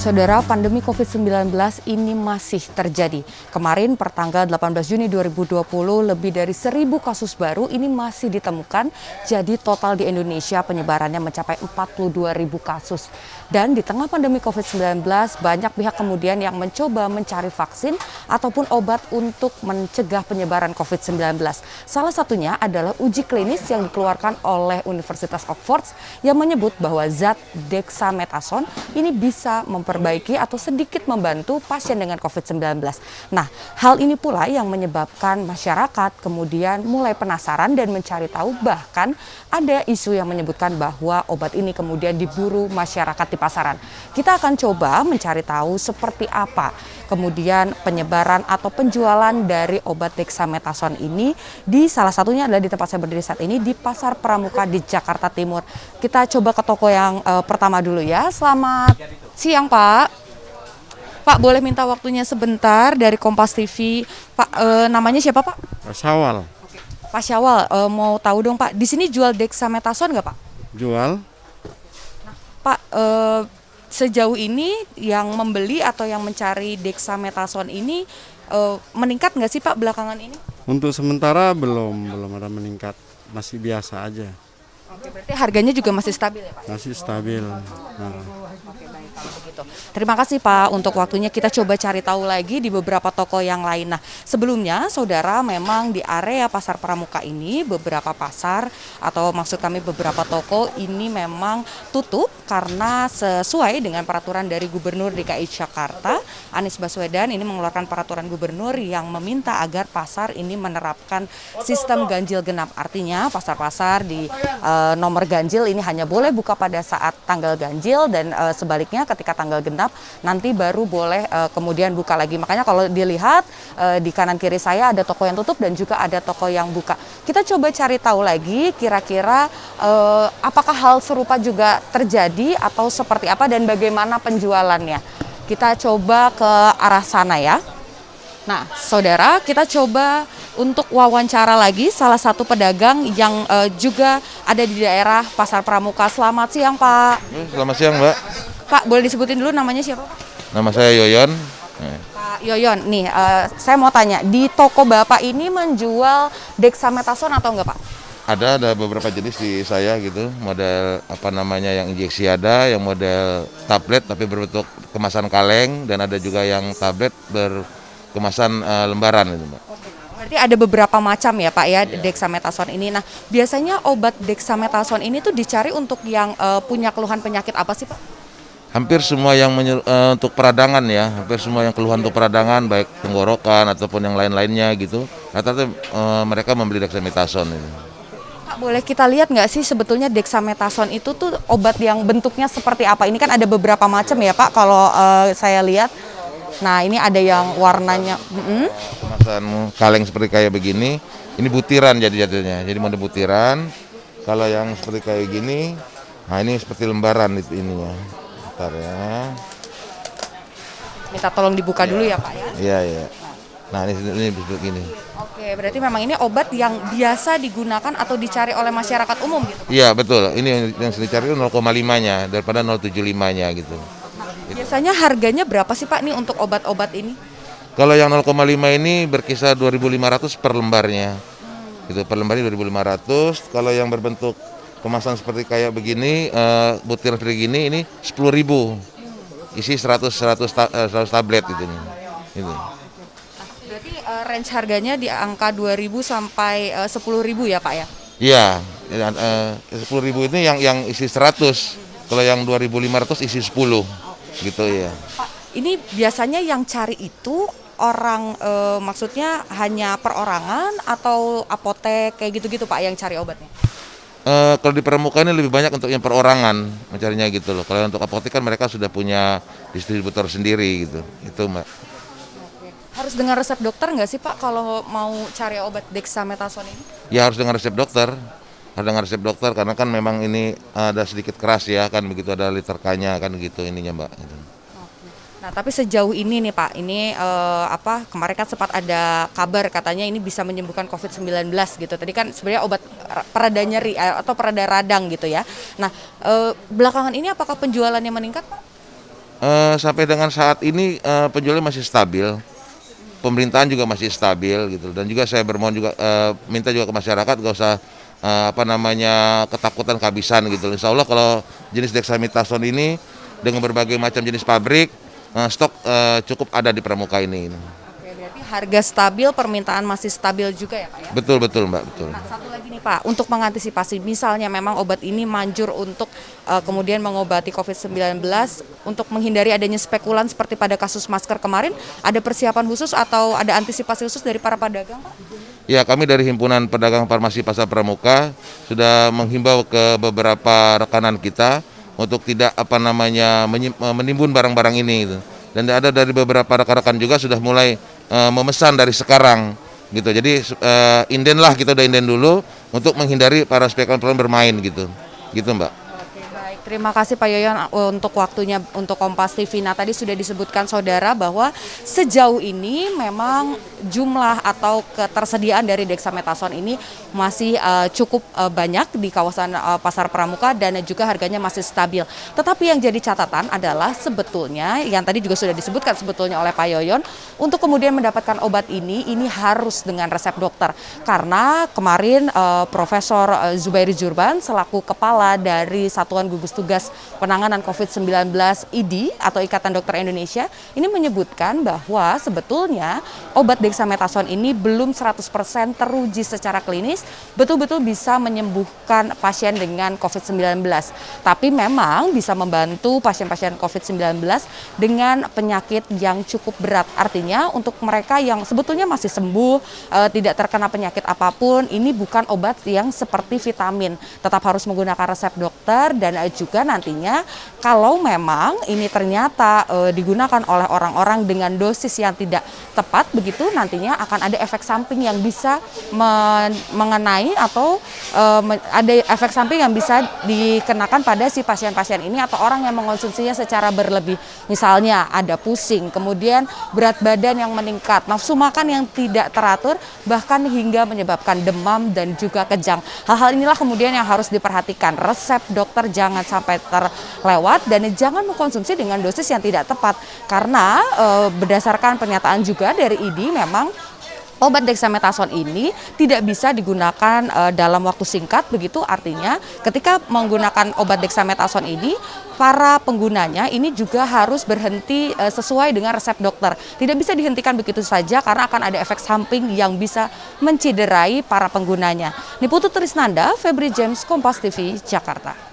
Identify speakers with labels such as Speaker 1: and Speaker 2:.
Speaker 1: Saudara, pandemi COVID-19 ini masih terjadi. Kemarin pertanggal 18 Juni 2020 lebih dari 1.000 kasus baru ini masih ditemukan. Jadi total di Indonesia penyebarannya mencapai 42.000 kasus. Dan di tengah pandemi COVID-19 banyak pihak kemudian yang mencoba mencari vaksin ataupun obat untuk mencegah penyebaran COVID-19. Salah satunya adalah uji klinis yang dikeluarkan oleh Universitas Oxford yang menyebut bahwa zat dexamethasone ini bisa memperbaiki atau sedikit membantu pasien dengan COVID-19. Nah, hal ini pula yang menyebabkan masyarakat kemudian mulai penasaran dan mencari tahu, bahkan ada isu yang menyebutkan bahwa obat ini kemudian diburu masyarakat di pasaran. Kita akan coba mencari tahu seperti apa kemudian penyebaran atau penjualan dari obat dexamethasone ini di salah satunya adalah di tempat saya berdiri saat ini di Pasar Pramuka di Jakarta Timur. Kita coba ke toko yang pertama dulu ya. Selamat siang, Pak. Pak, boleh minta waktunya sebentar dari Kompas TV. Pak, namanya siapa, Pak?
Speaker 2: Pak Syawal.
Speaker 1: Oke. Pak Syawal, mau tahu dong, Pak, di sini jual dexamethasone nggak, Pak?
Speaker 2: Jual.
Speaker 1: Pak, sejauh ini yang membeli atau yang mencari dexamethasone ini meningkat nggak sih, Pak, belakangan ini?
Speaker 2: Untuk sementara belum ada meningkat, masih biasa aja.
Speaker 1: Oke, berarti harganya juga masih stabil ya, Pak?
Speaker 2: Masih stabil.
Speaker 1: Oke, baik kalau begitu. Terima kasih, Pak, untuk waktunya. Kita coba cari tahu lagi di beberapa toko yang lain. Nah, sebelumnya saudara, memang di area Pasar Pramuka ini beberapa pasar atau maksud kami beberapa toko ini memang tutup karena sesuai dengan peraturan dari Gubernur DKI Jakarta, Anies Baswedan ini mengeluarkan peraturan gubernur yang meminta agar pasar ini menerapkan sistem ganjil genap. Artinya pasar-pasar di nomor ganjil ini hanya boleh buka pada saat tanggal ganjil dan sebaliknya ketika tanggal genap nanti baru boleh kemudian buka lagi. Makanya kalau dilihat di kanan kiri saya ada toko yang tutup dan juga ada toko yang buka. Kita coba cari tahu lagi kira-kira apakah hal serupa juga terjadi atau seperti apa dan bagaimana penjualannya. Kita coba ke arah sana ya. Nah, saudara, kita coba untuk wawancara lagi salah satu pedagang yang juga ada di daerah Pasar Pramuka. Selamat siang, Pak.
Speaker 3: Selamat siang, Mbak.
Speaker 1: Pak, boleh disebutin dulu namanya siapa, Pak?
Speaker 3: Nama saya Yoyon.
Speaker 1: Pak Yoyon, nih saya mau tanya, di toko Bapak ini menjual dexamethasone atau enggak, Pak?
Speaker 3: Ada beberapa jenis di saya gitu, model apa namanya yang injeksi ada, yang model tablet tapi berbentuk kemasan kaleng, dan ada juga yang tablet berkemasan lembaran gitu, Mbak.
Speaker 1: Berarti ada beberapa macam ya, Pak ya, dexamethasone ini. Nah, biasanya obat dexamethasone ini tuh dicari untuk yang punya keluhan penyakit apa sih, Pak?
Speaker 3: Hampir semua yang untuk peradangan ya, hampir semua yang keluhan untuk peradangan, baik tenggorokan ataupun yang lain-lainnya gitu, rata-rata mereka membeli dexamethasone ini.
Speaker 1: Pak, boleh kita lihat nggak sih sebetulnya dexamethasone itu tuh obat yang bentuknya seperti apa? Ini kan ada beberapa macam ya, Pak, kalau saya lihat. Nah, ini ada yang warnanya
Speaker 3: Kemasan kaleng seperti kayak begini, ini butiran jadinya. Jadi model butiran. Kalau yang seperti kayak gini, nah ini seperti lembaran ininya. Bentar ya.
Speaker 1: Minta tolong dibuka dulu ya, Pak ya.
Speaker 3: Iya. Nah, ini bentuk gini.
Speaker 1: Oke, berarti memang ini obat yang biasa digunakan atau dicari oleh masyarakat umum gitu, Pak?
Speaker 3: Iya, betul. Ini yang dicari 0,5-nya daripada 0,75-nya gitu.
Speaker 1: Biasanya harganya berapa sih, Pak, nih untuk obat-obat ini?
Speaker 3: Kalau yang 0,5 ini berkisar 2.500 per lembarnya. Gitu, per lembarnya 2.500. Kalau yang berbentuk kemasan seperti kayak begini, butiran seperti gini, ini 10.000. Isi 100 tablet gitu. Gitu.
Speaker 1: Berarti range harganya di angka 2.000 sampai 10.000 ya, Pak ya?
Speaker 3: Iya, 10.000 ini yang isi 100. Kalau yang 2.500 isi 10. Gitu ya.
Speaker 1: Pak, ini biasanya yang cari itu orang, maksudnya hanya perorangan atau apotek kayak gitu-gitu, Pak, yang cari obatnya?
Speaker 3: Kalau di Pramuka ini lebih banyak untuk yang perorangan mencarinya gitu loh. Kalau untuk apotek kan mereka sudah punya distributor sendiri gitu. Itu, Mbak.
Speaker 1: Harus dengan resep dokter nggak sih, Pak, kalau mau cari obat dexamethasone ini?
Speaker 3: Ya harus dengan resep dokter. Harus dengan resep dokter karena kan memang ini ada sedikit keras ya kan, begitu ada literkanya kan gitu ininya, Mbak. Gitu.
Speaker 1: Nah, tapi sejauh ini nih, Pak, ini kemarin kan sempat ada kabar katanya ini bisa menyembuhkan COVID-19 gitu. Tadi kan sebenarnya obat pereda nyeri atau pereda radang gitu ya. Nah, belakangan ini apakah penjualannya meningkat, Pak?
Speaker 3: Sampai dengan saat ini penjualan masih stabil, pemerintahan juga masih stabil gitu. Dan juga saya bermohon juga minta juga ke masyarakat gak usah ketakutan kehabisan gitu. Insya Allah kalau jenis dexamethasone ini dengan berbagai macam jenis pabrik stok cukup ada di Pramuka ini.
Speaker 1: Oke, berarti harga stabil, permintaan masih stabil juga ya Pak ya?
Speaker 3: Betul Mbak, betul.
Speaker 1: Nah, satu lagi nih Pak, untuk mengantisipasi misalnya memang obat ini manjur untuk kemudian mengobati COVID-19 untuk menghindari adanya spekulan seperti pada kasus masker kemarin, ada persiapan khusus atau ada antisipasi khusus dari para pedagang Pak?
Speaker 3: Ya, kami dari Himpunan Pedagang Farmasi Pasar Pramuka sudah menghimbau ke beberapa rekanan kita untuk tidak menimbun barang-barang ini gitu. Dan ada dari beberapa rekan-rekan juga sudah mulai memesan dari sekarang gitu. Jadi kita udah inden dulu untuk menghindari para spekulan bermain gitu. Gitu, Mbak.
Speaker 1: Oke, baik. Terima kasih Pak Yoyon untuk waktunya untuk Kompas TV. Nah, tadi sudah disebutkan saudara bahwa sejauh ini memang jumlah atau ketersediaan dari dexamethasone ini masih cukup banyak di kawasan Pasar Pramuka dan juga harganya masih stabil. Tetapi yang jadi catatan adalah sebetulnya yang tadi juga sudah disebutkan sebetulnya oleh Pak Yoyon, untuk kemudian mendapatkan obat ini harus dengan resep dokter. Karena kemarin Profesor Zubairi Jurban selaku kepala dari Satuan Gugus Tugas Penanganan COVID-19 IDI atau Ikatan Dokter Indonesia ini menyebutkan bahwa sebetulnya obat dexamethasone ini belum 100% teruji secara klinis betul-betul bisa menyembuhkan pasien dengan COVID-19. Tapi memang bisa membantu pasien-pasien COVID-19 dengan penyakit yang cukup berat. Artinya untuk mereka yang sebetulnya masih sembuh, tidak terkena penyakit apapun, ini bukan obat yang seperti vitamin. Tetap harus menggunakan resep dokter dan juga nantinya kalau memang ini ternyata digunakan oleh orang-orang dengan dosis yang tidak tepat begitu, nantinya akan ada efek samping yang bisa mengenai atau ada efek samping yang bisa dikenakan pada si pasien-pasien ini atau orang yang mengonsumsinya secara berlebih. Misalnya ada pusing, kemudian berat badan yang meningkat, nafsu makan yang tidak teratur, bahkan hingga menyebabkan demam dan juga kejang. Hal-hal inilah kemudian yang harus diperhatikan. Resep dokter jangan sampai terlewat dan jangan mengkonsumsi dengan dosis yang tidak tepat. Karena berdasarkan pernyataan juga dari IDI memang obat dexamethasone ini tidak bisa digunakan dalam waktu singkat, begitu artinya ketika menggunakan obat dexamethasone ini para penggunanya ini juga harus berhenti sesuai dengan resep dokter. Tidak bisa dihentikan begitu saja karena akan ada efek samping yang bisa menciderai para penggunanya. Niputu Trisnanda, Febri James, Kompas TV, Jakarta.